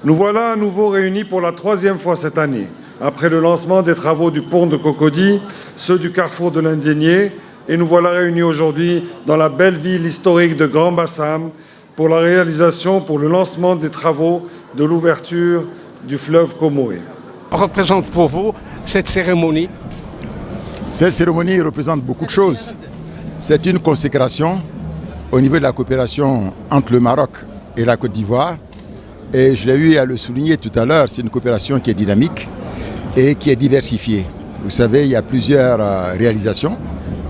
Nous voilà à nouveau réunis pour la troisième fois cette année, après le lancement des travaux du pont de Cocody, ceux du carrefour de l'Indigné, et nous voilà réunis aujourd'hui dans la belle ville historique de Grand Bassam pour la réalisation, pour le lancement des travaux de l'ouverture du fleuve Comoé. Représente pour vous cette cérémonie? Cette cérémonie représente beaucoup de choses. C'est une consécration au niveau de la coopération entre le Maroc et la Côte d'Ivoire. Et je l'ai eu à le souligner tout à l'heure, c'est une coopération qui est dynamique et qui est diversifiée. Vous savez, il y a plusieurs réalisations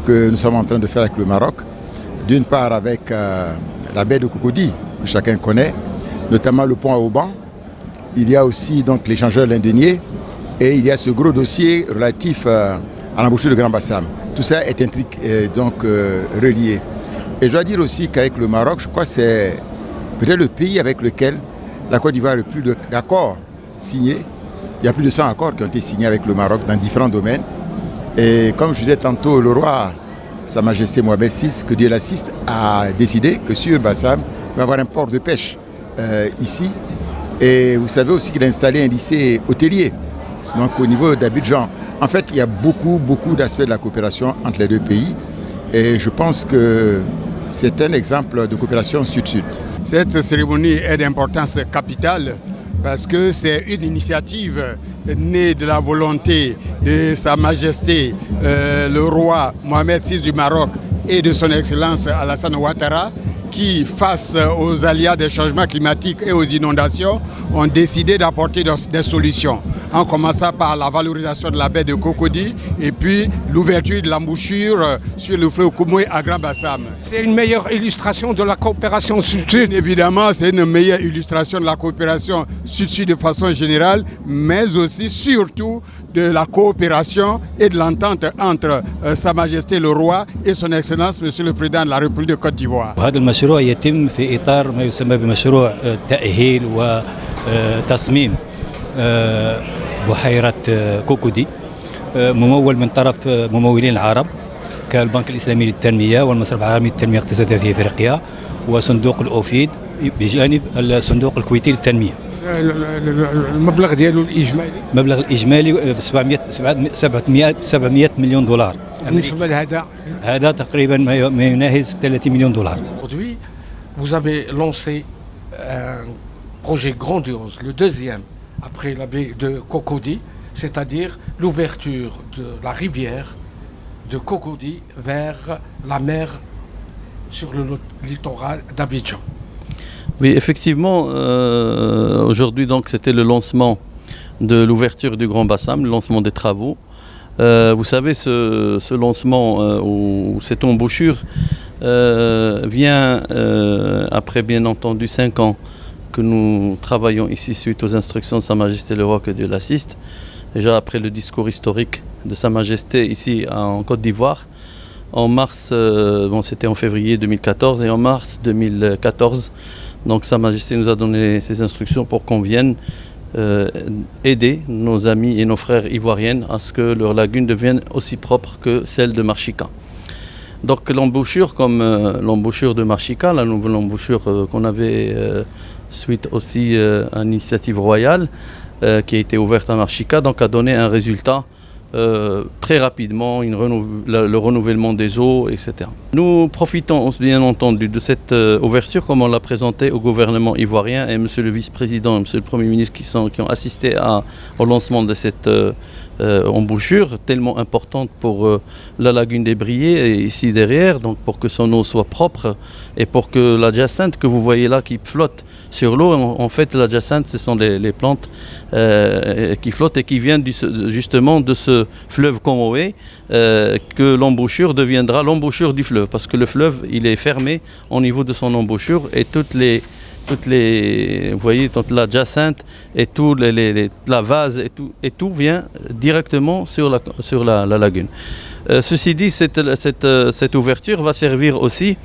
que nous sommes en train de faire avec le Maroc. D'une part avec la baie de Cocody, que chacun connaît, notamment le pont à Auban. Il y a aussi donc l'échangeur L'Indigné et il y a ce gros dossier relatif à l'embouchure de Grand Bassam. Tout ça est relié. Et je dois dire aussi qu'avec le Maroc, je crois que c'est peut-être le pays avec lequel la Côte d'Ivoire a le plus d'accords signés. Il y a plus de 100 accords qui ont été signés avec le Maroc dans différents domaines. Et comme je disais tantôt, le roi, Sa Majesté Mohamed VI, que Dieu l'assiste, a décidé que sur Bassam, il va y avoir un port de pêche ici. Et vous savez aussi qu'il a installé un lycée hôtelier, donc au niveau d'Abidjan. En fait, il y a beaucoup d'aspects de la coopération entre les deux pays. Et je pense que c'est un exemple de coopération sud-sud. Cette cérémonie est d'importance capitale parce que c'est une initiative née de la volonté de Sa Majesté le roi Mohamed VI du Maroc et de son Excellence Alassane Ouattara qui, face aux aléas des changements climatiques et aux inondations, ont décidé d'apporter des solutions. En commençant par la valorisation de la baie de Cocody et puis l'ouverture de l'embouchure sur le fleuve Comoé à Grand Bassam. C'est une meilleure illustration de la coopération sud-sud. Évidemment, c'est une meilleure illustration de la coopération sud-sud de façon générale, mais aussi, surtout, de la coopération et de l'entente entre Sa Majesté le Roi et son Excellence, Monsieur le Président de la République de Côte d'Ivoire. المشروع يتم في إطار ما يسمى بمشروع تأهيل وتصميم بحيرة كوكودي ممول من طرف ممولين العرب كالبنك الإسلامي للتنمية والمصرف العالمي للتنمية الاقتصادية في أفريقيا وصندوق الأوفيد بجانب الصندوق الكويتي للتنمية. المبلغ ديالو الإجمالي؟ المبلغ الإجمالي 700 مليون دولار. بالنسبة لهذا؟ هذا تقريبا ما يناهز 30 مليون دولار. Aujourd'hui, vous avez lancé un projet grandiose, le deuxième après la baie de Cocody, c'est-à-dire l'ouverture de la rivière de Cocody vers la mer sur le littoral d'Abidjan. Oui, effectivement, aujourd'hui donc c'était le lancement de l'ouverture du Grand Bassam, le lancement des travaux. Vous savez, ce lancement ou cette embouchure vient après bien entendu 5 ans que nous travaillons ici suite aux instructions de Sa Majesté le Roi, que Dieu l'assiste. Déjà après le discours historique de Sa Majesté ici en Côte d'Ivoire, en mars, c'était en février 2014 et en mars 2014, donc Sa Majesté nous a donné ses instructions pour qu'on vienne aider nos amis et nos frères ivoiriennes à ce que leur lagune devienne aussi propre que celle de Marchika. Donc l'embouchure, comme l'embouchure de Marchika, la nouvelle embouchure qu'on avait suite aussi à l'initiative royale qui a été ouverte à Marchika, donc a donné un résultat très rapidement, le renouvellement des eaux, etc. Nous profitons bien entendu de cette ouverture comme on l'a présenté au gouvernement ivoirien et monsieur le vice-président et monsieur le premier ministre qui ont assisté au lancement de cette embouchure tellement importante pour la lagune des Briers et ici derrière, donc pour que son eau soit propre et pour que la jacinthe que vous voyez là qui flotte sur l'eau, en fait la jacinthe ce sont les plantes qui flottent et qui viennent justement de ce fleuve Comoé, que l'embouchure deviendra l'embouchure du fleuve parce que le fleuve il est fermé au niveau de son embouchure et toutes les vous voyez, la jacinthe et tout la vase et tout vient directement sur la lagune. Ceci dit, cette ouverture va servir aussi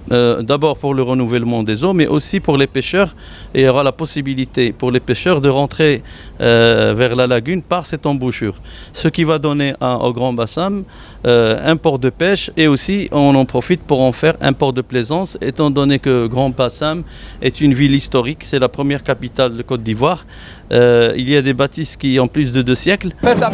d'abord pour le renouvellement des eaux, mais aussi pour les pêcheurs. Et il y aura la possibilité pour les pêcheurs de rentrer vers la lagune par cette embouchure. Ce qui va donner au Grand Bassam un port de pêche, et aussi on en profite pour en faire un port de plaisance, étant donné que Grand Bassam est une ville historique, c'est la première capitale de Côte d'Ivoire. Il y a des bâtisses qui ont plus de 2 siècles. Baisse ça.